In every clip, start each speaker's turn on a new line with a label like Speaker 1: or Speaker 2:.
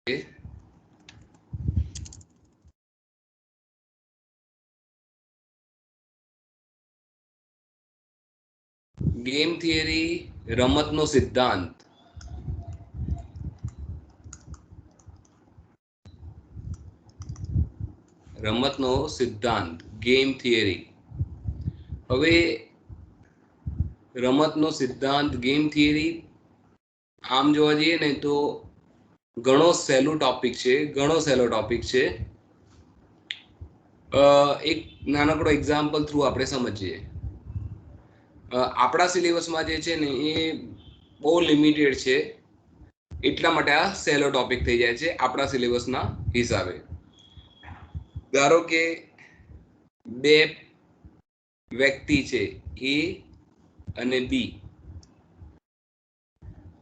Speaker 1: Game theory રમતનો સિદ્ધાંત. રમતનો સિદ્ધાંત ગેમ થિયરી. હવે રમતનો સિદ્ધાંત ગેમ થિયરી આમ જોવા જઈએ ને તો ઘણો સહેલો ટોપિક છે. એક નાનકડો એક્ઝામ્પલ થ્રુ આપણે સમજીએ. આપણા સિલેબસમાં જે છે ને એ બહુ લિમિટેડ છે, એટલા માટે આ સહેલો ટોપિક થઈ જાય છે આપણા સિલેબસના હિસાબે. ધારો કે બે વ્યક્તિ છે, એ અને બી.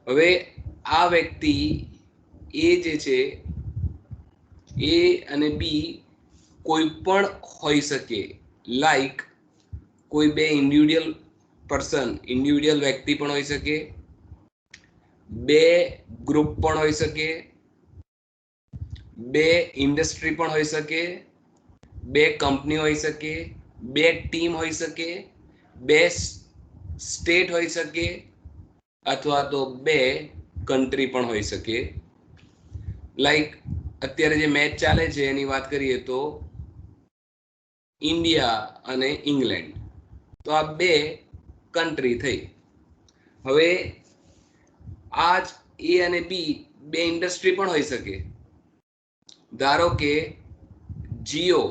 Speaker 1: હવે આ વ્યક્તિ એ જે છે એ અને બી કોઈ પણ હોઈ શકે. લાઈક કોઈ બે ઇન્ડિવિડ્યુઅલ વ્યક્તિ પણ હોઈ શકે, બે ગ્રુપ પણ હોઈ શકે, બે ઇન્ડસ્ટ્રી પણ હોઈ શકે, બે કંપની હોઈ શકે, બે ટીમ હોઈ શકે, બે સ્ટેટ હોઈ શકે, અથવા તો બે કન્ટ્રી પણ હોઈ શકે. લાઈક અત્યારે જે મેચ ચાલે છે એની વાત કરીએ તો ઇન્ડિયા અને ઇંગ્લેન્ડ, તો આ બે કન્ટ્રી થઈ. હવે આ જ એ અને બી બે ઇન્ડસ્ટ્રી પણ હોઈ શકે. ધારો કે જીઓ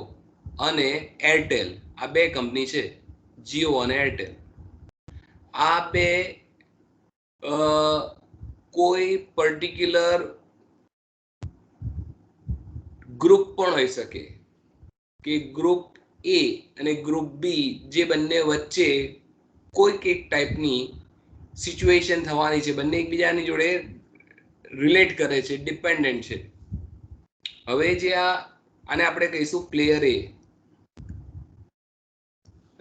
Speaker 1: અને એરટેલ, આ બે કંપની છે, જીઓ અને એરટેલ. આ બે કોઈ પર્ટિક્યુલર ગ્રુપ પણ હોઈ શકે કે ગ્રુપ એ અને ગ્રુપ બી, જે બંને વચ્ચે કોઈક એક ટાઈપની સિચ્યુએશન થવાની છે, બંને એકબીજાની જોડે રિલેટ કરે છે, ડિપેન્ડન્ટ છે. હવે જે આને આપણે કહીશું પ્લેયર એ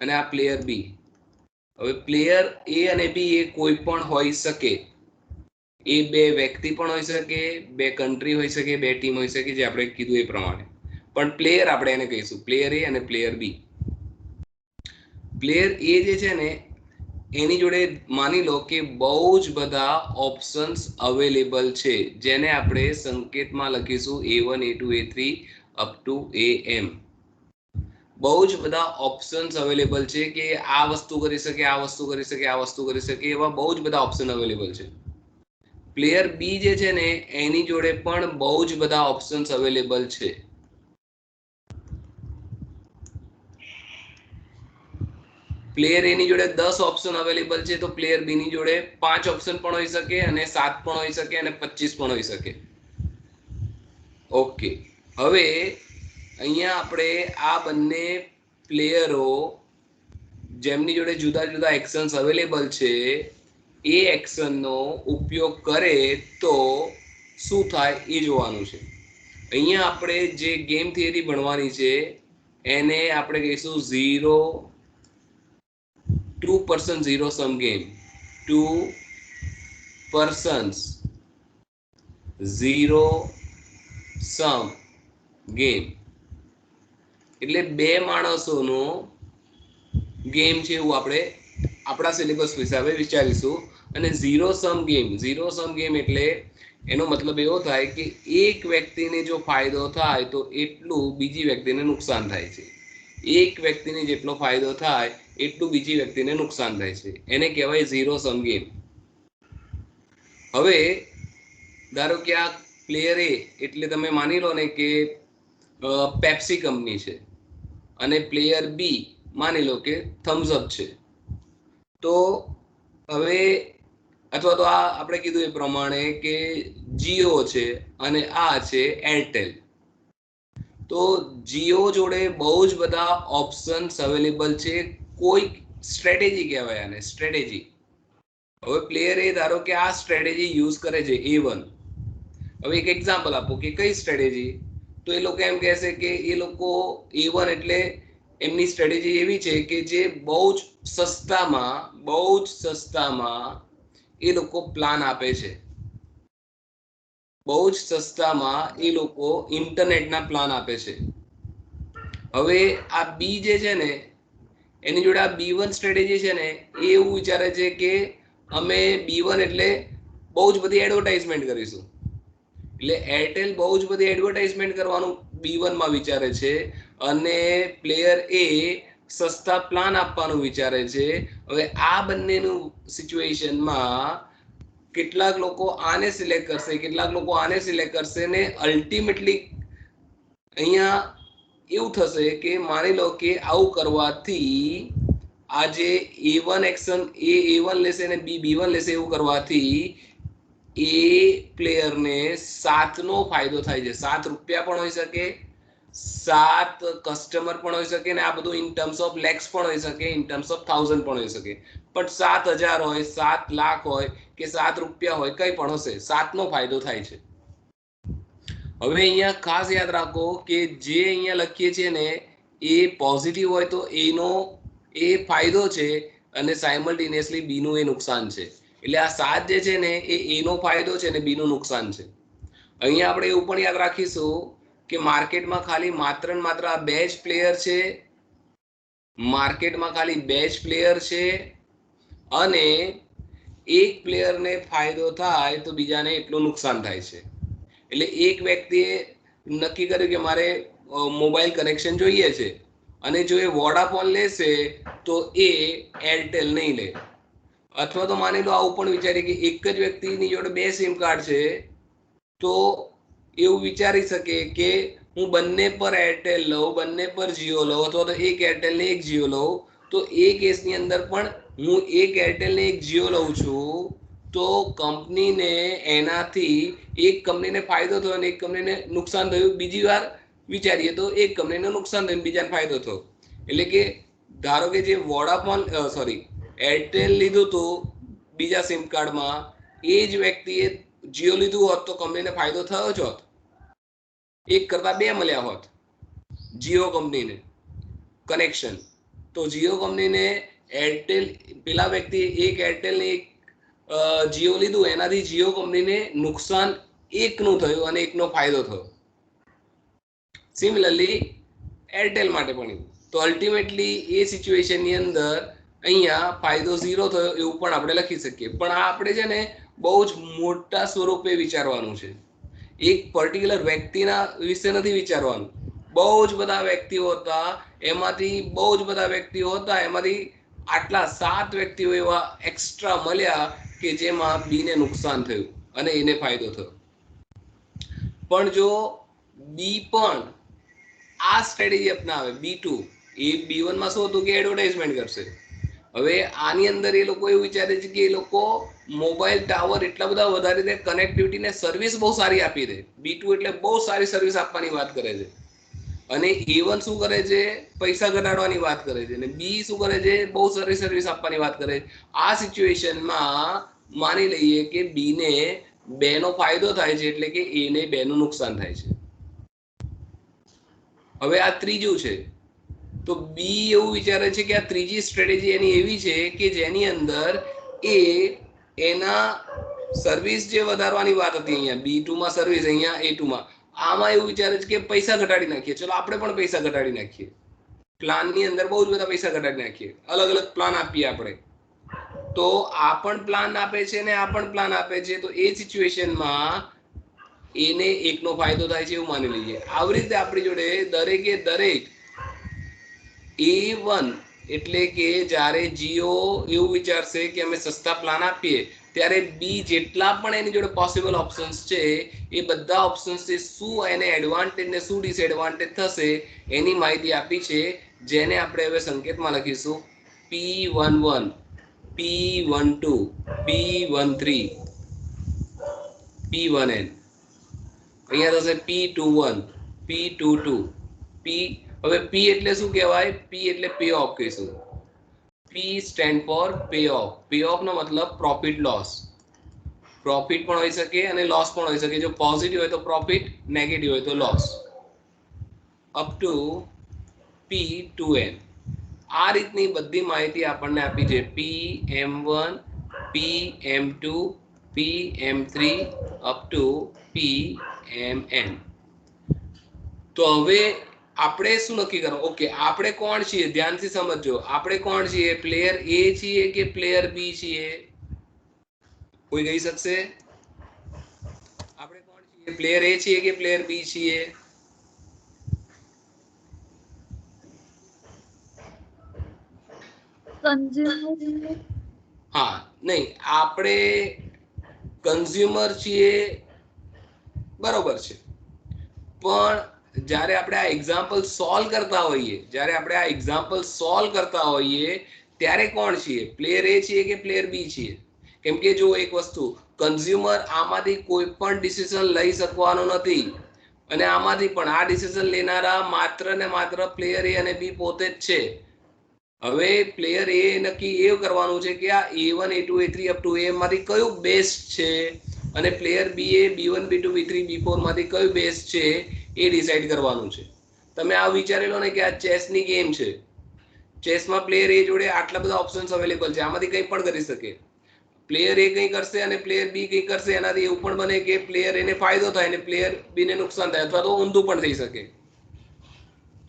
Speaker 1: અને આ પ્લેયર બી. હવે પ્લેયર એ અને બી એ કોઈ પણ હોઈ શકે. એ બે વ્યક્તિ પણ હોઈ શકે, બે કન્ટ્રી હોઈ શકે, બે ટીમ હોઈ શકે, જે આપણે કીધું એ પ્રમાણે. પણ પ્લેયર આપણે એને કહીશું પ્લેયર એ અને પ્લેયર બી. પ્લેયર એ જે છે ને એની જોડે માની લો કે બહુ જ બધા ઓપ્શન્સ અવેલેબલ છે, જેને આપણે સંકેતમાં લખીશું A1 A2 A3 up to AM. બહુ જ બધા ઓપ્શન્સ અવેલેબલ છે કે આ વસ્તુ કરી શકે, આ વસ્તુ કરી શકે, આ વસ્તુ કરી શકે, એવા બહુ જ બધા ઓપ્શન અવેલેબલ છે. પ્લેયર બી જે છે ને એની જોડે પણ બહુ જ બધા ઓપ્શન્સ અવેલેબલ છે. પ્લેયર એની જોડે 10 ઓપ્શન અવેલેબલ છે, તો પ્લેયર બી ની જોડે 5 ઓપ્શન પણ હોઈ શકે, અને 7 પણ હોઈ શકે, અને 25 પણ હોઈ શકે. ઓકે, હવે અહીંયા આપણે આ બંને પ્લેયરો જેમની જોડે જુદા જુદા એક્શન્સ અવેલેબલ છે, એ એક્શનનો ઉપયોગ કરે તો શું થાય એ જોવાનું છે. અહીંયા આપણે જે ગેમ થિયરી ભણવાની છે એને આપણે કહીશું 2 person 0 sum game. 2 persons 0 sum game. એટલે બે માણસોનો ગેમ છે એવું આપણે આપણા સિલેબસ હિસાબે વિચારીશું. અને ઝીરો સમ ગેમ એટલે એનો મતલબ એવો થાય કે એક વ્યક્તિને જો ફાયદો થાય તો એટલું બીજી વ્યક્તિને નુકસાન થાય છે. એક વ્યક્તિને જેટલો ફાયદો થાય એટલું બીજી વ્યક્તિને નુકસાન થાય છે. એને કહેવાય ઝીરો સમ ગેમ. હવે ધારો કે આ પ્લેયર એ એટલે તમે માની લો ને કે પેપ્સી કંપની છે, અને પ્લેયર બી માની લો કે થમ્સઅપ છે. તો હવે અથવા તો આ આપણે કીધું એ પ્રમાણે કે જીઓ છે અને આ છે એરટેલ. તો જીઓ જોડે બહુ જ બધા ઓપ્શન્સ અવેલેબલ છે. કોઈ સ્ટ્રેટેજી કહેવાય આને, સ્ટ્રેટેજી. હવે પ્લેયર એ ધારો કે આ સ્ટ્રેટેજી યુઝ કરે છે A1. હવે એક એક્ઝામ્પલ આપો કે કઈ સ્ટ્રેટેજી, તો એ લોકો એમ કહેશે કે એ લોકો A1 એટલે એમની સ્ટ્રેટેજી એવી છે કે જે બહુ જ સસ્તામાં એ લોકો પ્લાન આપે છે. બહુ જ સસ્તામાં એ લોકો ઇન્ટરનેટના પ્લાન આપે છે. હવે આ બી જે છે ને એની જોડે આ B1 સ્ટ્રેટેજી છે ને એ એવું વિચારે છે કે અમે B1 એટલે બહુ જ બધી એડવર્ટાઇઝમેન્ટ કરીશું. એટલે એરટેલ બહુ જ બધી એડવર્ટાઇઝમેન્ટ કરવાનું B1 માં વિચારે છે અને પ્લેયર એ સસ્તા પ્લાન આપવાનું વિચારે છે. હવે આ બંનેનું સિચ્યુએશનમાં કેટલાક લોકો આને સિલેક્ટ કરશે, કેટલાક લોકો આને સિલેક્ટ કરશે ને અલ્ટિમેટલી અહીંયા એવું થશે કે માની લો કે આવું કરવાથી આજે A1 એક્શન A1 લેશે ને B1 લેશે. એવું કરવાથી એ પ્લેયરને 7 નો ફાયદો થાય છે. 7 રૂપિયા પણ હોઈ શકે, 7 કસ્ટમર પણ હોઈ શકે ને આ બધું ઇન ટર્મ્સ ઓફ લેક્સ પણ હોઈ શકે, ઇન ટર્મ્સ ઓફ 1000 પણ હોઈ શકે. પણ 7000 હોય, 7 લાખ હોય કે 7 રૂપિયા હોય, કંઈ પણ હશે, 7 નો ફાયદો થાય છે. હવે અહીંયા ખાસ યાદ રાખો કે જે અહીંયા લખીએ છીએ ને એ પોઝિટિવ હોય તો એનો એ ફાયદો છે અને સાયમલ્ટેનિયસલી બીનું એ નુકસાન છે. એટલે આ 7 જે છે ને એ એનો ફાયદો છે અને બીનું નુકસાન છે. અહીંયા આપણે એવું પણ યાદ રાખીશું કે માર્કેટમાં ખાલી માત્ર ને માત્ર આ બે જ પ્લેયર છે. માર્કેટમાં ખાલી બે જ પ્લેયર છે અને એક પ્લેયરને ફાયદો થાય તો બીજાને એટલું નુકસાન થાય છે. એટલે એક વ્યક્તિએ નક્કી કર્યું કે મારે મોબાઈલ કનેક્શન જોઈએ છે અને જો એ વોડાફોન લેશે તો એ એરટેલ નહીં લે. અથવા તો માની લો આવું પણ વિચારીએ કે એક જ વ્યક્તિની જોડે બે સિમ કાર્ડ છે તો એવું વિચારી શકે કે હું બંને પર એરટેલ લઉં, બંને પર જીઓ લઉં અથવા તો એક એરટેલ ને એક જીઓ લઉં. તો એ કેસની અંદર પણ હું એક એરટેલ ને એક જીઓ લઉં છું તો કંપનીને એનાથી એક કંપનીને ફાયદો થયો અને એક કંપનીને નુકસાન થયું. બીજી વાર વિચારીએ તો એક કંપનીને નુકસાન થયું, બીજાને ફાયદો થયો. એટલે કે ધારો કે જે વોડાફોન એરટેલ લીધું હતું બીજા સિમ કાર્ડમાં, એ જ વ્યક્તિએ જીઓ લીધું હોત તો કંપનીને ફાયદો થયો જ હોત. એક કરતા બે મળ્યા હોત જીઓ કંપનીને કનેક્શન. તો જીઓ કંપનીને એરટેલ પેલા વ્યક્તિએ એક એરટેલ ને એક જીઓ લીધું એનાથી જીઓ કંપનીને નુકસાન એકનું થયું અને એકનો ફાયદો થયો. સિમિલરલી એરટેલ માટે પણ. તો અલ્ટિમેટલી એ સિચ્યુએશનની અંદર અહીંયા ફાયદો 0 થયો એવું પણ આપણે લખી શકીએ. પણ આ આપણે છે ને બહુ જ મોટા સ્વરૂપે વિચારવાનું છે. એક પર્ટિક્યુલર વ્યક્તિના વિશે નથી વિચારવાનું. બહુ જ બધા વ્યક્તિઓ હતા, એમાંથી બહુ જ બધા વ્યક્તિઓ હતા એમાંથી આટલા 7 વ્યક્તિઓ એવા એક્સ્ટ્રા મળ્યા કે જેમાં બીને નુકસાન થયું અને એને ફાયદો થયો. પણ જો બી પણ આ સ્ટ્રેટેજી અપનાવે B2, એ B1 માં શું હતું કે એડવર્ટાઇઝમેન્ટ કરશે. હવે આની અંદર એ લોકો એવું વિચારે છે કે એ લોકો મોબાઈલ ટાવર એટલા બધા વધારી દે, કનેક્ટિવિટી ને સર્વિસ બહુ સારી આપી દે. B2 એટલે બહુ સારી સર્વિસ આપવાની વાત કરે છે અને A1 શું કરે છે, પૈસા ઘટાડવાની વાત કરે છે અને બી શું કરે છે, બહુ સારી સર્વિસ આપવાની વાત કરે છે. આ સિચ્યુએશનમાં માની લઈએ કે બી ને બે નો ફાયદો થાય છે એટલે કે એ ને બે નું નુકસાન થાય છે. હવે આ ત્રીજું છે તો બી એવું વિચારે છે કે આ ત્રીજી સ્ટ્રેટેજી એની એવી છે કે જેની અંદર એ એના સર્વિસ જે વધારવાની વાત હતી અહીંયા B2 માં સર્વિસ, અહીંયા A2 માં, આમાં એવું વિચારે છે કે પૈસા ઘટાડી નાખીએ. ચલો આપણે પણ પૈસા ઘટાડી નાખીએ. પ્લાનની અંદર બહુ જ બધા પૈસા ઘટાડી નાખીએ, અલગ અલગ પ્લાન આપીએ આપણે. તો આ પણ પ્લાન આપે છે ને આ પણ પ્લાન આપે છે. તો એ સિચ્યુએશનમાં એને એકનો ફાયદો થાય છે એવું માની લઈએ. આવી રીતે આપણી જોડે દરેકે દરેક A1 એટલે કે જ્યારે જીઓ એવું વિચારશે કે અમે સસ્તા પ્લાન આપીએ ત્યારે બી જેટલા પણ એની જોડે પોસિબલ ઓપ્શન્સ છે એ બધા ઓપ્શન્સથી શું એને એડવાન્ટેજ ને શું ડિસએડવાન્ટેજ થશે એની માહિતી આપી છે, જેને આપણે હવે સંકેતમાં લખીશું P11, P12, P13, P1N. અહીંયા થશે P21, P22, P. હવે P એટલે શું કહેવાય? P એટલે પે ઓફ કહીશું. P stand for pay off. Pay off નો મતલબ પ્રોફિટ લોસ. પ્રોફિટ પણ હોઈ શકે અને લોસ પણ હોઈ શકે. જો પોઝિટિવ હોય તો પ્રોફિટ, નેગેટિવ હોય તો લોસ. Up to P2N. આ રીતની બધી માહિતી આપણને આપી છે. P M1, P M2, PM3 up to PMN. તો હવે આપણે શું નક્કી કરો? ઓકે, આપણે કોણ છીએ? ધ્યાનથી સમજજો. આપણે કોણ છીએ? પ્લેયર એ છીએ કે પ્લેયર બી છીએ? કોઈ કહી શકશે? આપણે કોણ છીએ? પ્લેયર એ છીએ કે પ્લેયર બી છીએ?
Speaker 2: કન્ઝ્યુમર.
Speaker 1: હા, નહીં, આપણે કન્ઝ્યુમર છીએ, બરોબર છે. પણ જ્યારે આપણે આ એક્ઝામ્પલ સોલ્વ કરતા હોઈએ, ત્યારે કોણ છીએ? પ્લેયર એ છીએ કે પ્લેયર બી છીએ? કેમ કે જો એક વસ્તુ, કન્ઝ્યુમર આમાંથી કોઈ પણ ડિસિઝન લઈ શકવાનો નથી, અને આમાંથી પણ આ ડિસિઝન લેનારા માત્ર ને માત્ર પ્લેયર એ અને બી પોતે જ છે. હવે પ્લેયર એ નક્કી એ કરવાનું છે કે આ A1 A2 A3 up to A માંથી કયું બેસ્ટ છે, અને પ્લેયર બી એ B1 B2 B3 B4 માંથી કયું બેસ્ટ છે એ ડિસાઈડ કરવાનું છે. તમે આ વિચારી લો ને કે આ ચેસની ગેમ છે. ચેસમાં પ્લેયર એ જોડે આટલા બધા ઓપ્શન્સ અવેલેબલ છે, આમાંથી કંઈ પણ કરી શકે. પ્લેયર એ કંઈ કરશે અને પ્લેયર બી કંઈ કરશે, એનાથી એવું પણ બને કે પ્લેયર એને ફાયદો થાય અને પ્લેયર બીને નુકસાન થાય, અથવા તો ઊંધું પણ થઈ શકે.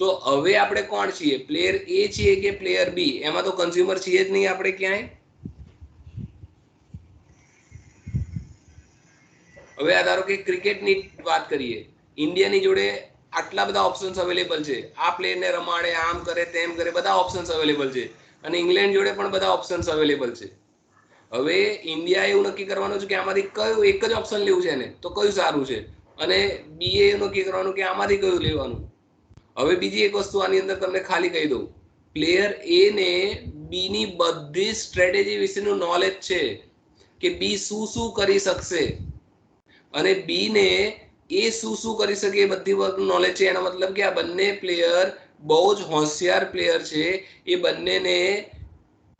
Speaker 1: તો હવે આપણે કોણ છીએ? પ્લેયર એ છીએ કે પ્લેયર બી? એમાં તો કન્ઝ્યુમર છીએ જ નહીં આપણે ક્યાંય. હવે આ ધારો કે ક્રિકેટની વાત કરીએ, ઇન્ડિયાની જોડે આટલા બધા ઓપ્શન્સ અવેલેબલ છે. આ પ્લેયરને રમાડે, આમ કરે, તેમ કરે, બધા ઓપ્શન્સ અવેલેબલ છે. અને ઇંગ્લેન્ડ જોડે પણ બધા ઓપ્શન્સ અવેલેબલ છે. હવે ઇન્ડિયા એવું નક્કી કરવાનું છે કે આમાંથી કયું એક જ ઓપ્શન લેવું છે ને, તો કયું સારું છે, અને બી એ નક્કી કરવાનું કે આમાંથી કયું લેવાનું. હવે બીજી એક વસ્તુ આની અંદર તમને ખાલી કહી દઉં, પ્લેયર એ ને બી ની બધી સ્ટ્રેટેજી વિશેનું નોલેજ છે કે બી શું શું કરી શકશે, અને બી ને એ શું શું કરી શકે એ બધી વસ્તુ નોલેજ છે. એનો મતલબ કે આ બંને પ્લેયર બહુ જ હોશિયાર પ્લેયર છે. એ બંનેને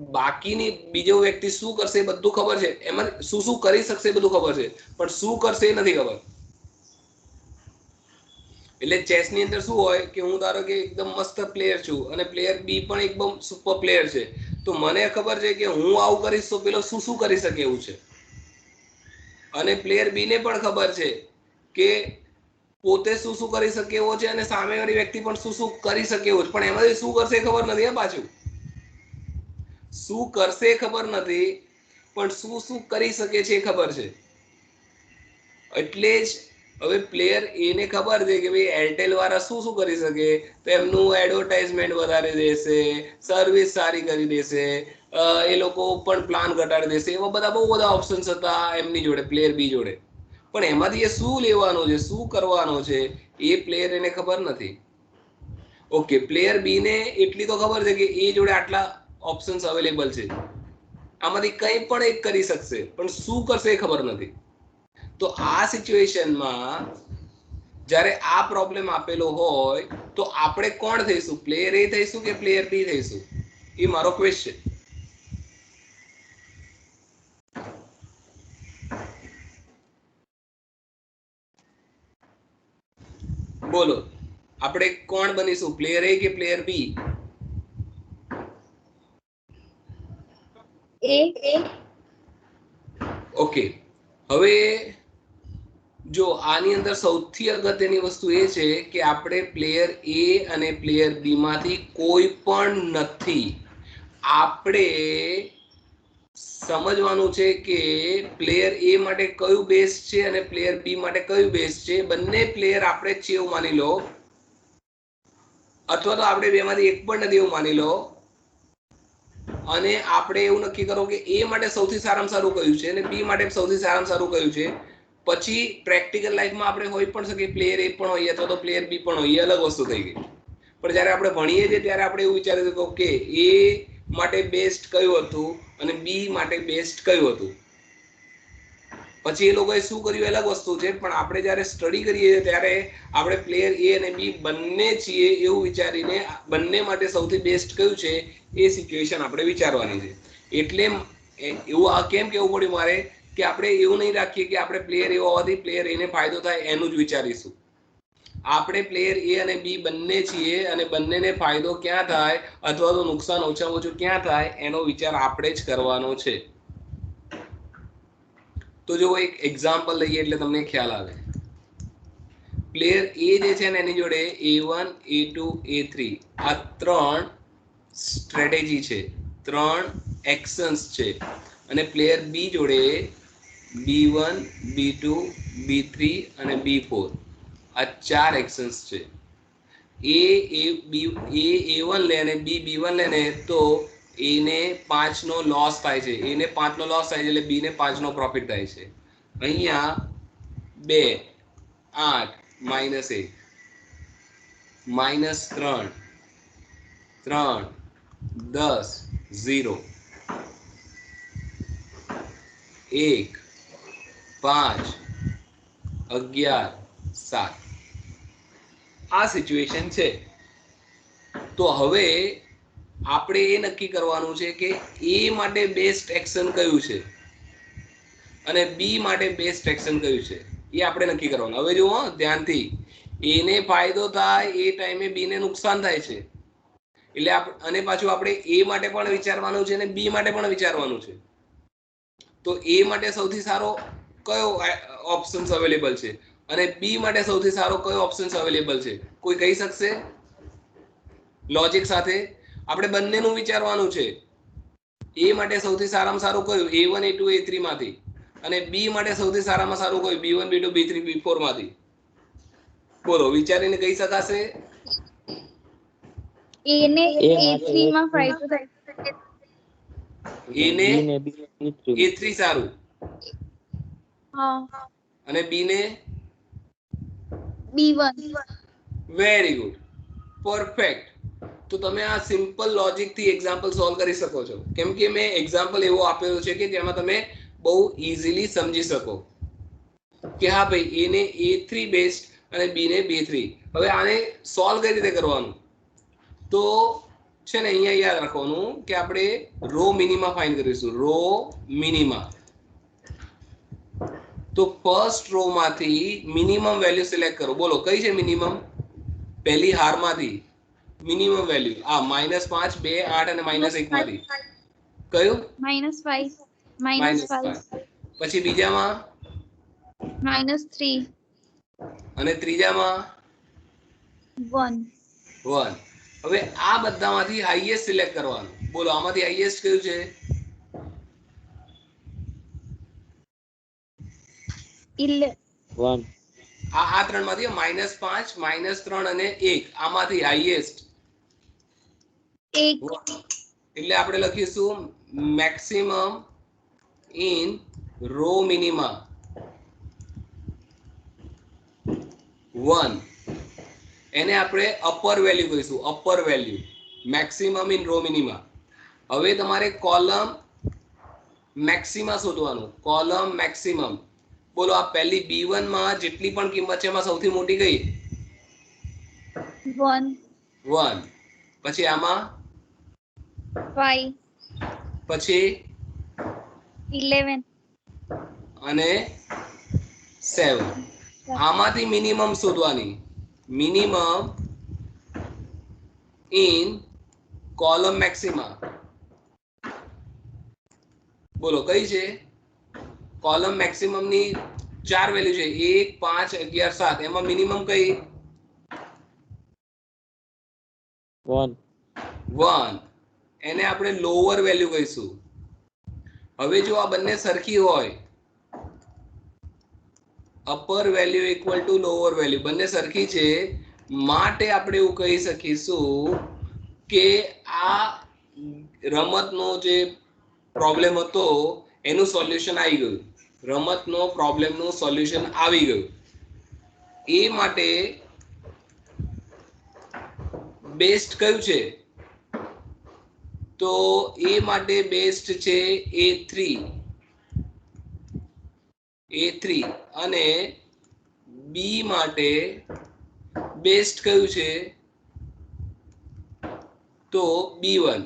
Speaker 1: બાકીની બીજો વ્યક્તિ શું કરશે એ બધું ખબર છે, એમાં શું શું કરી શકશે એ બધું ખબર છે, પણ શું કરશે એ નથી ખબર. એટલે ચેસની અંદર શું હોય કે હું ધારો કે એકદમ મસ્ત પ્લેયર છું અને પ્લેયર બી પણ એકદમ સુપર પ્લેયર છે, તો મને ખબર છે કે હું આવું કરીશ તો પેલો શું શું કરી શકે એવું છે, અને પ્લેયર બી ને પણ ખબર છે કે પોતે શું શું કરી શકે એવો છે, અને સામેવાળી વ્યક્તિ પણ શું શું કરી શકે એવું છે, પણ એમાંથી શું કરશે ખબર નથી. પાછું શું કરશે ખબર નથી, પણ શું શું કરી શકે છે ખબર છે. એટલે જ હવે પ્લેયર એને ખબર છે કે ભાઈ એરટેલ વાળા શું શું કરી શકે, તો એમનું એડવર્ટાઇઝમેન્ટ વધારી દેશે, સર્વિસ સારી કરી દેશે, એ લોકો પણ પ્લાન ઘટાડી દેશે. એવા બધા બહુ બધા ઓપ્શન્સ હતા એમની જોડે, પ્લેયર બી જોડે. પણ એમાંથી એ શું લેવાનું છે, શું કરવાનું છે, એ પ્લેયર એને ખબર નથી. ઓકે, પ્લેયર બી ને એટલી તો ખબર છે કે એ જોડે આટલા ઓપ્શન્સ અવેલેબલ છે, આમાંથી કંઈ પણ એક કરી શકશે, પણ શું કરશે એ ખબર નથી. તો આ સિચ્યુએશનમાં જ્યારે આ પ્રોબ્લેમ આપેલો હોય તો આપણે કોણ થઈશું? પ્લેયર એ થઈશું કે પ્લેયર બી થઈશું? એ મારો ક્વેશ્ચન. બોલો, આપણે કોણ બનીશું? પ્લેયર એ કે પ્લેયર બી? ઓકે, હવે જો આની અંદર સૌથી અગત્યની વસ્તુ એ છે કે આપણે પ્લેયર એ અને પ્લેયર બી માંથી કોઈ પણ નથી. આપણે સમજવાનું છે કે પ્લેયર એ માટે કયું બેસ્ટ છે અને પ્લેયર બી માટે કયું બેસ્ટ છે. બંને પ્લેયર આપણે જ છે એવું માની લો, અથવા તો આપણે બેમાંથી એક પણ નથી એવું માની લો, અને આપણે એવું નક્કી કરો કે એ માટે સૌથી સારામાં સારું કયું છે અને બી માટે સૌથી સારામાં સારું કયું છે. પછી પ્રેક્ટિકલ લાઈફમાં આપણે હોઈ પણ શકીએ પ્લેયર એ પણ હોઈએ અથવા તો પ્લેયર બી પણ હોઈએ, અલગ વસ્તુ થઈ ગઈ. પણ જ્યારે આપણે ભણીએ છીએ ત્યારે આપણે એવું વિચારીએ કે ઓકે, એ માટે બેસ્ટ કયું હતું અને બી માટે બેસ્ટ કયું હતું. પછી એ લોકોએ શું કર્યું અલગ વસ્તુ છે, પણ આપણે જ્યારે સ્ટડી કરીએ ત્યારે આપણે પ્લેયર એ અને બી બંને છીએ એવું વિચારીને બંને માટે સૌથી બેસ્ટ કયું છે એ સિચ્યુએશન આપણે વિચારવાની છે. એટલે એવું આ કેમ કેવું પડ્યું મારે કે આપણે એવું નહીં રાખીએ કે આપણે પ્લેયર એવો હોવાથી પ્લેયર એને ફાયદો થાય એનું જ વિચારીશું. આપણે પ્લેયર એ અને બી બંને છીએ અને બંનેને ફાયદો ક્યાં થાય અથવા તો નુકસાન ઓછામાં ઓછું ક્યાં થાય એનો વિચાર આપણે જ કરવાનો છે. તો જો એક એક્ઝામ્પલ લઈએ એટલે તમને ખ્યાલ આવે. પ્લેયર એ જે છે ને એની જોડે A1 A2 A3 આ ત્રણ સ્ટ્રેટેજી છે, ત્રણ એક્શન્સ છે, અને પ્લેયર બી જોડે B1 B2 B3 અને B4 આ ચાર એક્શન્સ છે. A1 લે અને B1 લે ને તો એને 5 નો લોસ થાય છે, એને 5 નો લોસ થાય છે એટલે B ને 5 નો પ્રોફિટ થાય છે. અહીંયા 2 8 -1 -3 3 10 0 1 5 11 7 આ સિચ્યુએશન છે. તો હવે આપણે એ નક્કી કરવાનું છે કે એ માટે બેસ્ટ એક્શન કયું છે અને બી માટે બેસ્ટ એક્શન કયું છે, એ આપણે નક્કી કરવાનું. હવે જુઓ ધ્યાનથી, એને ફાયદો થાય એ ટાઈમે બી ને નુકસાન થાય છે, એટલે અને પાછું આપણે એ માટે પણ વિચારવાનું છે અને બી માટે પણ વિચારવાનું છે. તો એ માટે સૌથી સારો કયો ઓપ્શન્સ અવેલેબલ છે અને બી માટે સૌથી સારો કયો ઓપ્શન્સ અવેલેબલ છે, કોઈ કહી શકશે? લોજિક સાથે આપણે બંનેનું વિચારવાનું છે. એ માટે સૌથી સારામાં સારું કયું A1 A2 A3 માંથી, અને બી માટે સૌથી સારામાં સારું કયું B1 B2 B3 B4 માંથી. બોલો, વિચારીને કહી શકાશે?
Speaker 2: A ને A3 માં ફાયદો થાય,
Speaker 1: A ને A3 સારું,
Speaker 2: હા,
Speaker 1: અને બી ને
Speaker 2: B1.
Speaker 1: Very good, perfect. તો તમે આ સિમ્પલ લોજિક થી એક્ઝામ્પલ સોલ્વ કરી શકો છો, કેમ કે મેં એક્ઝામ્પલ એવો આપેલો છે કે જેમાં તમે બહુ ઇઝીલી સમજી શકો કે હા ભાઈ એ ને A3 બેસ્ટ અને બી ને B3. હવે આને સોલ્વ કઈ રીતે કરવાનું? તો છે ને અહીંયા યાદ રાખવાનું કે આપણે રો મિનિમા ફાઇન્ડ કરીશું. Row minima. તો ફર્સ્ટ રો માંથી મિનિમમ વેલ્યુ સિલેક્ટ કરો. બોલો કઈ છે મિનિમમ? પહેલી હારમાંથી મિનિમમ વેલ્યુ આ -5 2 8 અને -1 માંથી કયું?
Speaker 2: -5
Speaker 1: -5. પછી બીજામાં
Speaker 2: -3
Speaker 1: અને ત્રીજામાં
Speaker 2: 1.
Speaker 1: 1. હવે આ બધામાંથી હાઈએસ્ટ સિલેક્ટ કરવાનું. બોલો આમાંથી હાઈએસ્ટ કયું છે? આ ત્રણમાંથી -5 -3 અને 1 આમાંથી હાઈએસ્ટ
Speaker 2: 1.
Speaker 1: એટલે આપણે લખીશું મેક્સિમમ ઇન રો મિનિમા 1. એને આપણે અપર વેલ્યુ કહીશું, upper value maximum in row minima. હવે તમારે કોલમ મેક્સિમા શોધવાનું, કોલમ મેક્સિમમ. બોલો આ પહેલી B1 માં જેટલી પણ કિંમત છે એમાં સૌથી મોટી કઈ? 1. પછી આમાં
Speaker 2: 5.
Speaker 1: પછી
Speaker 2: 11
Speaker 1: અને 7. આમાંથી મિનિમમ શોધવાની, મિનિમમ ઇન કોલમ મેક્સિમા. બોલો કઈ છે? કોલમ મેક્સિમમ ની 4 વેલ્યુ છે, 1 5 11 7. એમાં મિનિમમ કઈ? 1. એને આપણે લોઅર વેલ્યુ કહીશું. હવે જો આ બંને સરખી હોય, upper value equal to lower value, બંને સરખી છે, માટે આપણે એવું કહી શકીશું કે આ રમતનો જે પ્રોબ્લેમ હતો એનું સોલ્યુશન આવી ગયું. રમતનો પ્રોબ્લેમનું સોલ્યુશન આવી ગયું. એ માટે બેસ્ટ કયું છે? તો એ માટે બેસ્ટ છે A3 અને બી માટે બેસ્ટ કયું છે? તો B1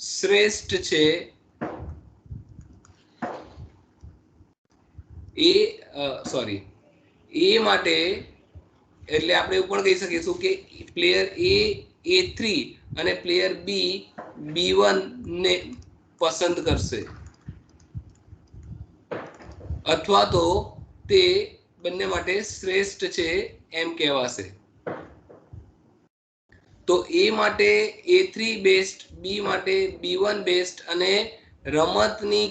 Speaker 1: શ્રેષ્ઠ છે. એ માટે એટલે આપણે એવું પણ કહી શકીશું કે પ્લેયર A3 અને પ્લેયર B1 ને પસંદ કરશે. અથવા તો તે બંને માટે શ્રેષ્ઠ છે એમ કહેવાશે. તો એ માટે A3 બેસ્ટ, બી માટે B1 બેસ્ટ અને રમતની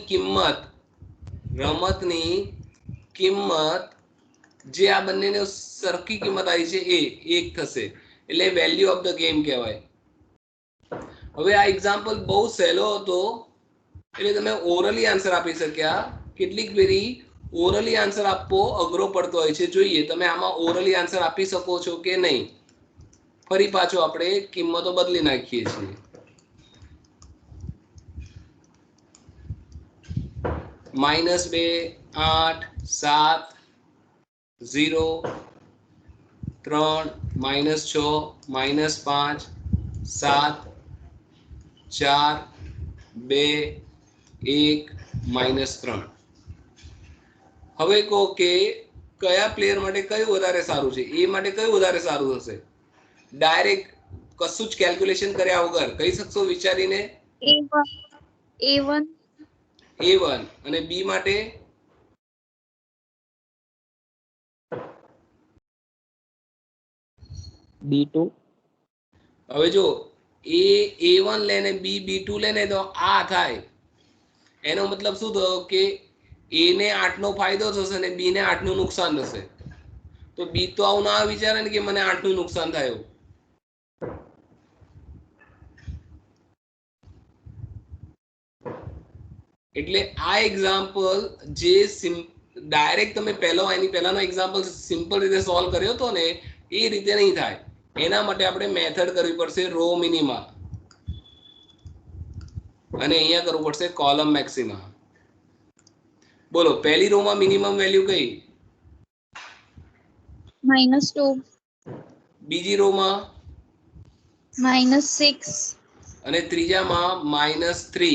Speaker 1: કિંમત જે આ બંનેને સરખી કિંમત આવી છે એ 1 થશે, એટલે વેલ્યુ ઓફ ધ ગેમ કહેવાય. હવે આ એક્ઝામ્પલ બહુ સહેલો હતો એટલે તમે ઓરલી આન્સર આપી શક્યા. કેટલીક વેરી ઓરલી આન્સર આપવો અઘરો પડતો હોય છે. જોઈએ તમે આમાં ઓરલી આન્સર આપી શકો છો કે નહીં. ફરી પાછો આપણે કિંમતો બદલી નાખીએ છીએ. -2, 8, 7, 0, 3, -6, -5, 7, 4, 2, 1, -3. હવે કહો કે કયા પ્લેયર માટે કયું વધારે સારું છે? એ માટે કયું વધારે સારું હશે? ડાયરેક્ટ કશું જ કેલ્ક્યુલેશન કર્યા વગર કહી શકશો વિચારીને?
Speaker 2: A1
Speaker 1: અને બી માટે
Speaker 3: B2.
Speaker 1: હવે જો A1 લે ને B2 લે ને તો આ થાય. એનો મતલબ શું થયો કે A ને 8 નો ફાયદો થશે ને B ને 8 નું નુકસાન થશે. તો બી તો આવું ના વિચારે ને કે મને 8 નું નુકસાન થયું. એટલે આ એક્ઝામ્પલ જે ડાયરેક્ટ તમે એની પહેલાનો એક્ઝામ્પલ સિમ્પલ રીતે સોલ્વ કર્યો હતો ને એ રીતે નહીં થાય. એના માટે આપણે મેથડ કરવી પડશે રો મિનિમા અને અહીંયા કરવું પડશે કોલમ મેક્સિમા. બોલો પહેલી રો માં મિનિમમ વેલ્યુ કઈ?
Speaker 2: -2
Speaker 1: બીજી રો માં
Speaker 2: -6
Speaker 1: અને ત્રીજામાં -3.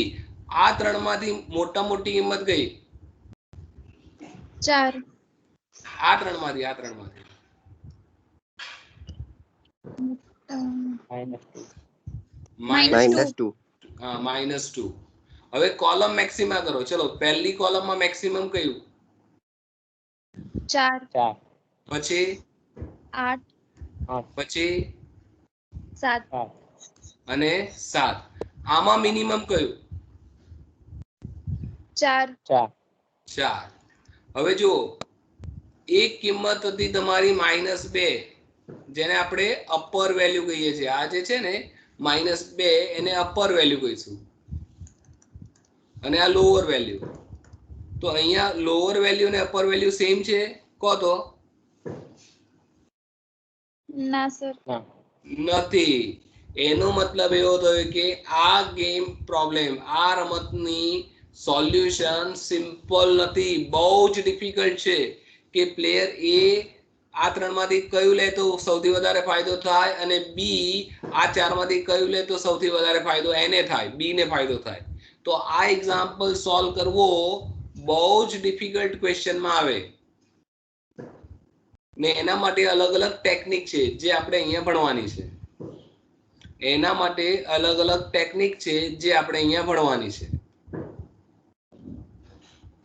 Speaker 1: આ ત્રણમાંથી મોટા મોટી કિંમત કઈ?
Speaker 2: 4
Speaker 1: આ ત્રણમાંથી
Speaker 2: -2
Speaker 1: હા -2. હવે કોલમ મેક્સિમા કરો. ચલો પહેલી કોલમમાં મેક્સિમમ કયું?
Speaker 2: 4
Speaker 1: પછી
Speaker 2: 8
Speaker 1: પછી
Speaker 2: 7
Speaker 1: અને 7. આમાં મિનિમમ કયું?
Speaker 2: 4
Speaker 1: હવે જો એક કિંમત હતી તમારી -2 જેને આપણે અપર વેલ્યુ કહીએ છીએ. આ જે છે ને -2 એને અપર વેલ્યુ કહીશું અને આ લોઅર વેલ્યુ. તો અહીંયા લોઅર વેલ્યુ અને અપર વેલ્યુ સેમ છે કહો તો?
Speaker 2: ના સર
Speaker 1: નથી. એનો મતલબ એવો થયો કે આ ગેમ પ્રોબ્લેમ, આ રમતની સોલ્યુશન સિમ્પલ નથી, બહુ જ ડિફિકલ્ટ છે કે પ્લેયર એ આ ત્રણમાંથી કયું લે તો સૌથી વધારે ફાયદો થાય અને બી આ ચારમાંથી કયું લે તો સૌથી વધારે ફાયદો એને થાય, બી ને ફાયદો થાય. તો આ એક્ઝામ્પલ સોલ્વ કરવો બહુ જ ડિફિકલ્ટ ક્વેશ્ચનમાં આવે ને એના માટે અલગ અલગ ટેકનિક છે જે આપણે અહીંયા ભણવાની છે. એના માટે અલગ અલગ ટેકનિક છે જે આપણે અહીંયા ભણવાની છે.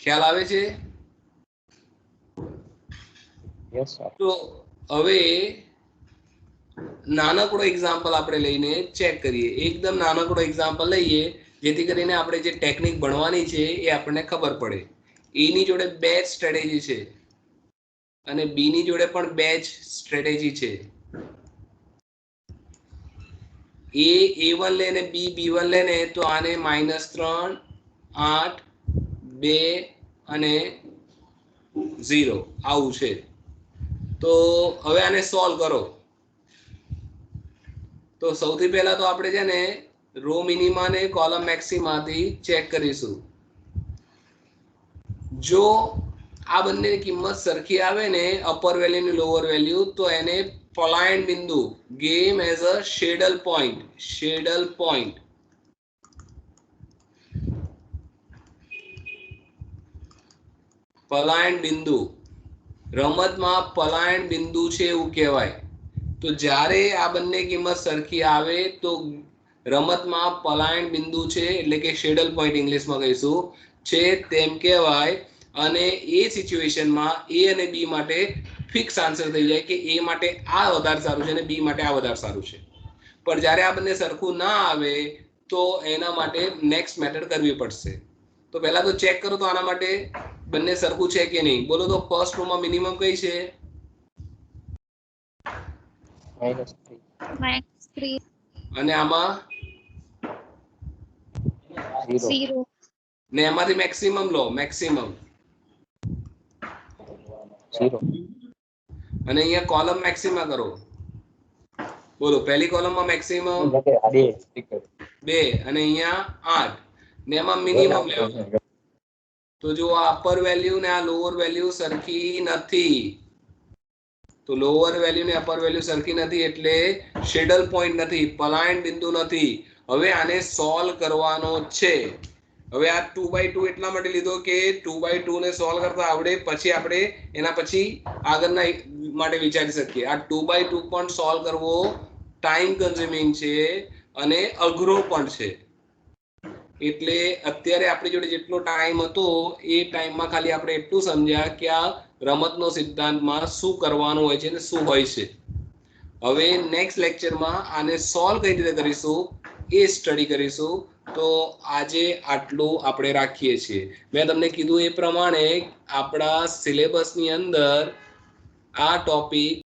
Speaker 1: ખ્યાલ આવે છે?
Speaker 3: Yes sir.
Speaker 1: તો હવે નાનકડો એક્ઝામ્પલ આપણે લઈને ચેક કરીએ. એકદમ નાનકડો એક્ઝામ્પલ લઈએ જેથી કરીને આપણે જે ટેકનિક ભણવાની છે એ આપણને ખબર પડે. એ ની જોડે બે જ સ્ટ્રેટેજી છે અને બી ની જોડે પણ બે જ સ્ટ્રેટેજી છે. A1 લે ને B1 લે ને તો આને -3, 8, 2 અને 0 આવું છે. તો હવે આને સોલ્વ કરો. તો સૌથી પહેલા તો આપણે છે ને રો મિનિમા ને કોલમ મેક્સિમાથી ચેક કરીશું. જો આ બંનેની કિંમત સરખી આવે ને અપર વેલ્યુ અને લોઅર વેલ્યુ તો એને પલાયન બિંદુ, ગેમ એઝ અ શેડલ પોઈન્ટ પલાયન બિંદુ, રમતમાં પલાયન બિંદુ છે એવું કહેવાય. તો જ્યારે આ બંને કિંમત સરખી આવે તો રમતમાં પલાયન બિંદુ છે એટલે કે શેડલ પોઈન્ટ ઇંગ્લિશમાં કહીશું છે તેમ કહેવાય. અને એ સિચ્યુએશનમાં એ અને બી માટે ફિક્સ આન્સર થઈ જાય કે એ માટે આ વધારે સારું છે અને બી માટે આ વધારે સારું છે. પણ જ્યારે આ બંને સરખું ના આવે તો એના માટે નેક્સ્ટ મેથડ કરવી પડશે. તો પહેલા તો ચેક કરો તો આના માટે બંને સરખું છે કે નહીં. બોલો તો ફર્સ્ટ રોમાં મિનિમમ કઈ છે?
Speaker 3: -3.
Speaker 2: -3.
Speaker 1: અને આમાં
Speaker 3: 0.
Speaker 2: 0.
Speaker 1: ને એમાંથી મેક્સિમમ લો, મેક્સિમમ.
Speaker 3: 0.
Speaker 1: અને અહીંયા કોલમ મેક્સિમા કરો. બોલો પહેલી કોલમમાં મેક્સિમમ
Speaker 3: 2.
Speaker 1: 2 અને અહીંયા 8 ને એમાં મિનિમમ લેવાનું. તો જો આ અપર વેલ્યુ ને આ લોઅર વેલ્યુ સરખી નથી. તો લોઅર વેલ્યુ ને અપર વેલ્યુ સરખી નથી એટલે શેડલ પોઈન્ટ નથી, પલાયન બિંદુ નથી. હવે આને સોલ્વ કરવાનો છે. હવે આ 2/2 એટલા માટે લીધો કે 2/2 ને સોલ્વ કરતા આવડે પછી આપણે એના પછી આગળના માટે વિચારી શકીએ. આ 2/2 પણ સોલ્વ કરવો ટાઈમ કન્ઝ્યુમિંગ છે અને અઘરો પણ છે. એટલે અત્યારે આપણી જોડે જેટલો ટાઈમ હતો એ ટાઈમમાં ખાલી આપણે એટલું સમજ્યા કે આ રમતનો સિદ્ધાંતમાં શું કરવાનું હોય છે અને શું હોય છે. હવે નેક્સ્ટ લેક્ચરમાં આને સોલ્વ કઈ રીતે કરીશું એ સ્ટડી કરીશું. તો આજે આટલું આપણે રાખીએ છીએ. મેં તમને કીધું એ પ્રમાણે આપણા સિલેબસની અંદર આ ટોપિક